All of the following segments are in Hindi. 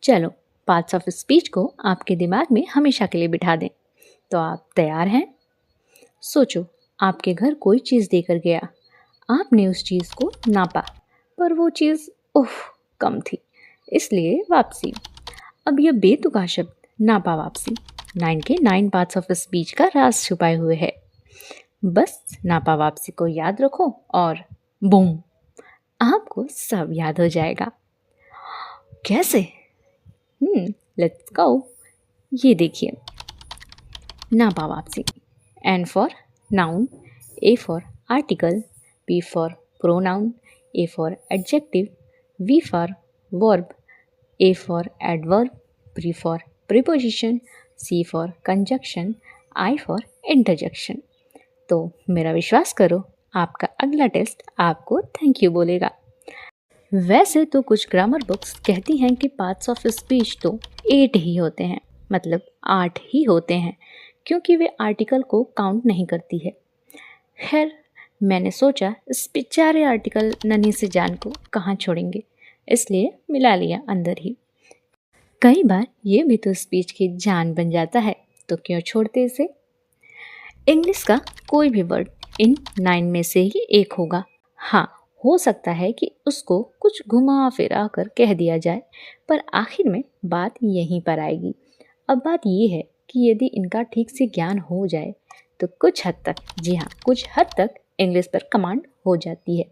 चलो पार्ट्स ऑफ स्पीच को आपके दिमाग में हमेशा के लिए बिठा दें। तो आप तैयार हैं? सोचो, आपके घर कोई चीज़ देकर गया। आपने उस चीज़ को नापा, पर वो चीज़ कम थी, इसलिए वापसी। अब यह बेतुका शब्द नापा वापसी 9 के 9 पार्ट्स ऑफ स्पीच का राज छुपाए हुए है। बस नापा वापसी को याद रखो और बूम, आपको सब याद हो जाएगा। कैसे? Let's go. ये देखिए, नापा वापसी। N for noun, A for article, P for pronoun, A for adjective, V for verb, A for adverb, P for preposition, C for conjunction, I for interjection। तो मेरा विश्वास करो, आपका अगला टेस्ट आपको थैंक यू बोलेगा। वैसे तो कुछ ग्रामर बुक्स कहती हैं कि पार्ट्स ऑफ स्पीच तो 8 ही होते हैं, मतलब 8 ही होते हैं, क्योंकि वे आर्टिकल को काउंट नहीं करती है। खैर, मैंने सोचा इस बेचारे आर्टिकल नन्ही से जान को कहाँ छोड़ेंगे, इसलिए मिला लिया अंदर ही। कई बार ये भी तो स्पीच की जान बन जाता है, तो क्यों छोड़ते इसे। इंग्लिश का कोई भी वर्ड इन 9 में से ही एक होगा। हाँ, हो सकता है कि उसको कुछ घुमा फिरा कर कह दिया जाए, पर आखिर में बात यहीं पर आएगी। अब बात ये है कि यदि इनका ठीक से ज्ञान हो जाए तो कुछ हद तक, जी हाँ कुछ हद तक इंग्लिश पर कमांड हो जाती है।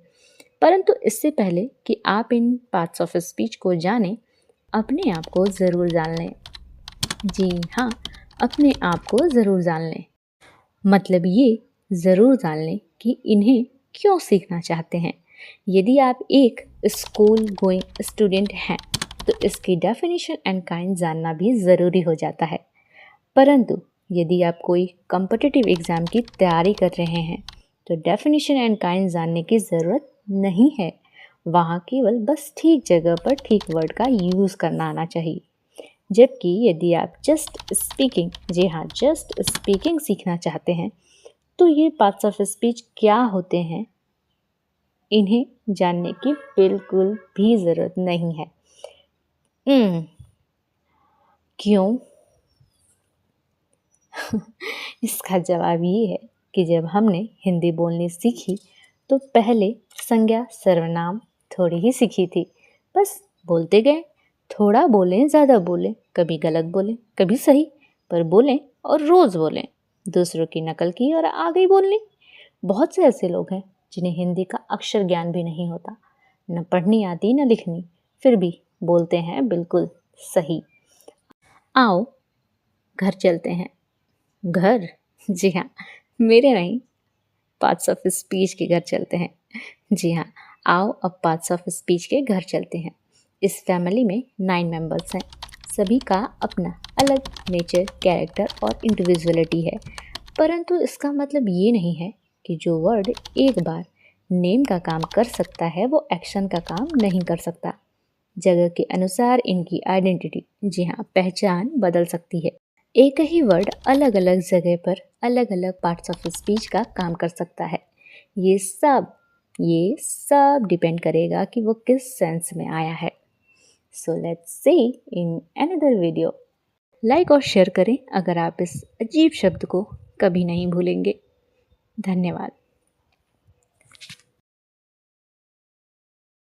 परंतु इससे पहले कि आप इन पार्ट्स ऑफ स्पीच को जानें, अपने आप को ज़रूर जान लें। जी हाँ, अपने आप को ज़रूर जान लें। मतलब ये ज़रूर जान लें कि इन्हें क्यों सीखना चाहते हैं। यदि आप एक स्कूल गोइंग स्टूडेंट हैं तो इसकी डेफिनेशन एंड काइंड जानना भी ज़रूरी हो जाता है। परंतु यदि आप कोई कॉम्पिटिटिव एग्ज़ाम की तैयारी कर रहे हैं तो डेफिनेशन एंड काइंड जानने की ज़रूरत नहीं है। वहाँ केवल बस ठीक जगह पर ठीक वर्ड का यूज़ करना आना चाहिए। जबकि यदि आप जस्ट स्पीकिंग, जी हाँ जस्ट स्पीकिंग सीखना चाहते हैं तो ये पार्ट्स ऑफ स्पीच क्या होते हैं, इन्हें जानने की बिल्कुल भी ज़रूरत नहीं है। क्यों? इसका जवाब ये है कि जब हमने हिंदी बोलनी सीखी तो पहले संज्ञा सर्वनाम थोड़ी ही सीखी थी। बस बोलते गए, थोड़ा बोलें ज़्यादा बोलें, कभी गलत बोलें कभी सही, पर बोलें और रोज़ बोलें। दूसरों की नकल की और आगे बोल ली। बहुत से ऐसे लोग हैं जिन्हें हिंदी का अक्षर ज्ञान भी नहीं होता, न पढ़नी आती न लिखनी, फिर भी बोलते हैं बिल्कुल सही। आओ घर चलते हैं। घर? जी हाँ, मेरे नहीं, पार्ट्स ऑफ स्पीच के घर चलते हैं। जी हाँ, आओ अब पार्ट्स ऑफ स्पीच के घर चलते हैं। इस फैमिली में 9 मेंबर्स हैं। सभी का अपना अलग नेचर, कैरेक्टर और इंडिविजुअलिटी है। परंतु इसका मतलब ये नहीं है कि जो वर्ड एक बार नेम का काम कर सकता है वो एक्शन का काम नहीं कर सकता। जगह के अनुसार इनकी आइडेंटिटी, जी हाँ पहचान बदल सकती है। एक ही वर्ड अलग अलग जगह पर अलग अलग पार्ट्स ऑफ स्पीच का काम कर सकता है। ये सब डिपेंड करेगा कि वो किस सेंस में आया है। So let's see in another video. Like और शेयर करें अगर आप इस अजीब शब्द को कभी नहीं भूलेंगे। धन्यवाद।